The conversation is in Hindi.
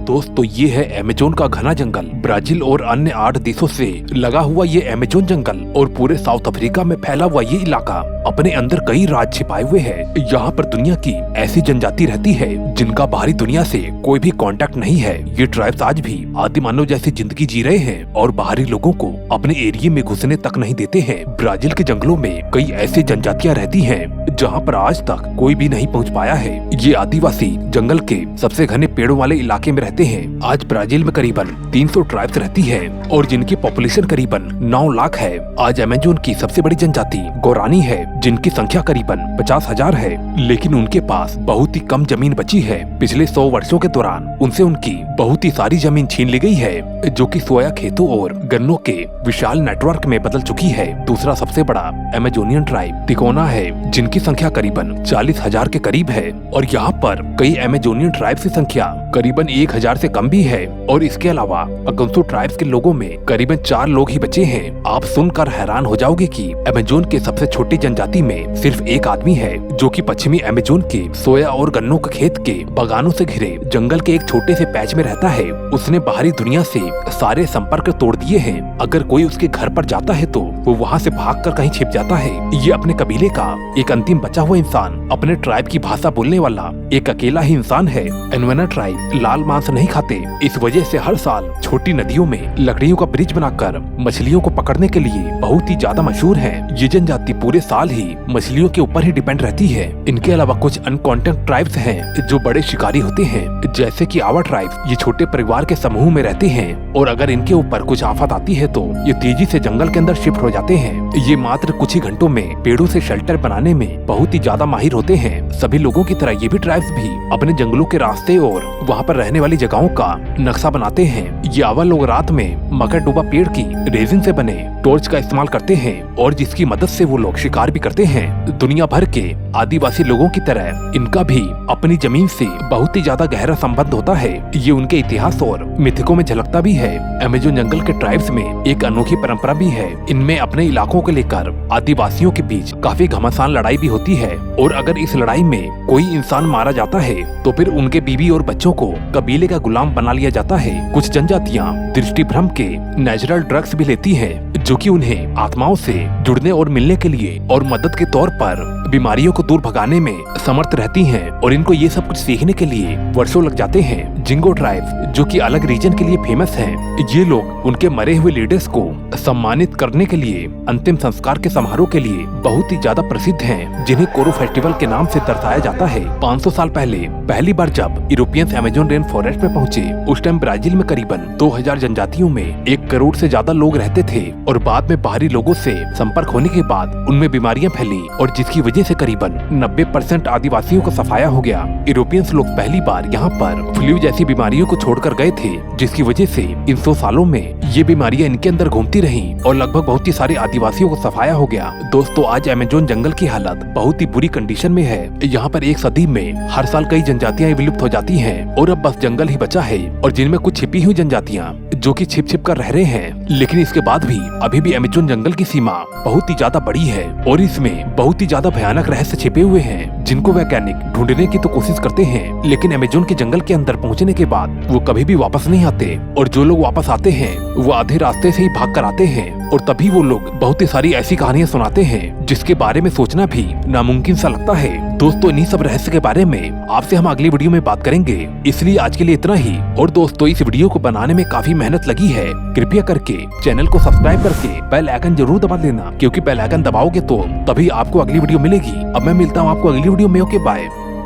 दोस्तों ये है अमेज़न का घना जंगल। ब्राजील और अन्य 8 देशों से लगा हुआ ये अमेज़न जंगल और पूरे साउथ अफ्रीका में फैला हुआ ये इलाका अपने अंदर कई राज छिपाए हुए है। यहाँ पर दुनिया की ऐसी जनजाति रहती है जिनका बाहरी दुनिया से कोई भी कांटेक्ट नहीं है। ये ट्राइब्स आज भी आदि मानव जैसी जिंदगी जी रहे हैं और बाहरी लोगों को अपने एरिया में घुसने तक नहीं देते हैं। ब्राजील के जंगलों में कई ऐसी जनजातियाँ रहती हैं जहाँ पर आज तक कोई भी नहीं पहुँच पाया है। ये आदिवासी जंगल के सबसे घने पेड़ों वाले इलाके में रहते हैं। आज ब्राजील में करीबन 300 ट्राइब्स रहती है और जिनकी पॉपुलेशन करीबन 9 लाख है। आज अमेज़न की सबसे बड़ी जनजाति गोरानी है जिनकी संख्या करीबन 50,000 है, लेकिन उनके पास बहुत ही कम जमीन बची है। पिछले 100 वर्षों के दौरान उनसे उनकी बहुत ही सारी जमीन छीन ली गई है, जो कि सोया खेतों और गन्नों के विशाल नेटवर्क में बदल चुकी है। दूसरा सबसे बड़ा अमेज़ोनियन ट्राइब तिकोना है जिनकी संख्या करीबन 40,000 के करीब है और यहाँ पर कई अमेज़ोनियन ट्राइब्स की संख्या करीबन 1,000 से कम भी है। और इसके अलावा अगुंसो ट्राइब्स के लोगों में करीबन 4 लोग ही बचे हैं। आप सुनकर हैरान हो जाओगे कि अमेज़न के सबसे छोटी जनजाति में सिर्फ एक आदमी है जो कि पश्चिमी अमेज़न के सोया और गन्नों के खेत के बागानों से घिरे जंगल के एक छोटे से पैच में रहता है। उसने बाहरी दुनिया से सारे संपर्क तोड़ दिए हैं। अगर कोई उसके घर पर जाता है तो वो वहाँ से भागकर कहीं छिप जाता है। ये अपने कबीले का एक अंतिम बचा हुआ इंसान, अपने ट्राइब की भाषा बोलने वाला एक अकेला ही इंसान है। एनवेना ट्राइब लाल मांस नहीं खाते, इस वजह से हर साल छोटी नदियों में लकड़ियों का ब्रिज बनाकर मछलियों को पकड़ने के लिए बहुत ही ज्यादा मशहूर है। ये जनजाति पूरे साल ही मछलियों के ऊपर ही डिपेंड रहती है। इनके अलावा कुछ अनकॉन्टेक्ट ट्राइब्स हैं जो बड़े शिकारी होते हैं, जैसे कि आवा ट्राइब। ये छोटे परिवार के समूह में रहते हैं और अगर इनके ऊपर कुछ आफत आती है तो ये तेजी से जंगल के अंदर शिफ्ट हो जाते हैं। ये मात्र कुछ ही घंटों में पेड़ों से शेल्टर बनाने में बहुत ही ज्यादा माहिर होते हैं। सभी लोगों की तरह ये भी ट्राइब्स भी अपने जंगलों के रास्ते और वहाँ पर रहने वाली जगहों का नक्शा बनाते हैं। ये आवा लोग रात में मकर डूबा पेड़ की रेजिन से बने टॉर्च का इस्तेमाल करते हैं और जिसकी मदद से वो लोग शिकार भी करते हैं। दुनिया भर के आदिवासी लोगों की तरह इनका भी अपनी जमीन से बहुत ही ज्यादा गहरा संबंध होता है। ये उनके इतिहास और मिथकों में झलकता भी है। अमेज़न जंगल के ट्राइब्स में एक अनोखी परंपरा भी है। इनमें अपने इलाकों को लेकर आदिवासियों के बीच काफी घमासान लड़ाई भी होती है और अगर इस लड़ाई में कोई इंसान मारा जाता है तो फिर उनके बीवी और बच्चों को कबीले का गुलाम बना लिया जाता है। कुछ जनजातियाँ दृष्टि भ्रम के नेचुरल ड्रग्स भी लेती हैं, जो कि उन्हें आत्माओं से जुड़ने और मिलने के लिए और मदद के तौर पर बीमारियों को दूर भगाने में समर्थ रहती हैं और इनको ये सब कुछ सीखने के लिए वर्षों लग जाते हैं। जिंगो ट्राइब जो कि अलग रीजन के लिए फेमस है, ये लोग उनके मरे हुए लीडर्स को सम्मानित करने के लिए अंतिम संस्कार के समारोह के लिए बहुत ही ज्यादा प्रसिद्ध हैं, जिन्हें कोरो फेस्टिवल के नाम से दर्शाया जाता है। 500 साल पहले पहली बार जब यूरोपियंस अमेज़न रेन फॉरेस्ट में पहुंचे, उस टाइम ब्राजील में करीबन 2000 जनजातियों में 1 करोड़ से ज्यादा लोग रहते थे और बाद में बाहरी लोगों से संपर्क होने के बाद उनमें बीमारियां फैली और जिसकी वजह से करीबन 90% आदिवासियों का सफाया हो गया। यूरोपियंस लोग पहली बार यहाँ पर फ्लू जैसी बीमारियों को छोड़कर गए थे, जिसकी वजह से इन 100 सालों में ये बीमारियां इनके अंदर घूमती रहीं और लगभग बहुत ही सारे आदिवासियों को सफाया हो गया। दोस्तों आज अमेज़न जंगल की हालत बहुत ही बुरी कंडीशन में है। यहाँ पर एक सदी में हर साल कई जनजातियां विलुप्त हो जाती हैं और अब बस जंगल ही बचा है और जिनमें कुछ छिपी हुई जनजातियां जो कि छिप छिप कर रह रहे हैं। लेकिन इसके बाद भी अभी भी अमेज़न जंगल की सीमा बहुत ही ज्यादा बड़ी है और इसमें बहुत ही ज्यादा भयानक रहस्य छिपे हुए हैं, जिनको वैज्ञानिक ढूंढने की तो कोशिश करते हैं, लेकिन अमेज़न के जंगल के अंदर पहुंचने के बाद वो कभी भी वापस नहीं आते और जो लोग वापस आते हैं वो आधे रास्ते से ही भाग कर आते हैं और तभी वो लोग बहुत ही सारी ऐसी कहानियां सुनाते हैं जिसके बारे में सोचना भी नामुमकिन सा लगता है। दोस्तों इन्हीं सब रहस्य के बारे में आपसे हम अगली वीडियो में बात करेंगे, इसलिए आज के लिए इतना ही। और दोस्तों इस वीडियो को बनाने में काफी मेहनत लगी है, कृपया करके चैनल को सब्सक्राइब करके बेल आइकन जरूर दबा देना, क्योंकि बेल आइकन दबाओगे तो तभी आपको अगली वीडियो मिलेगी। अब मैं मिलता हूँ आपको अगली वीडियो में। Okay bye.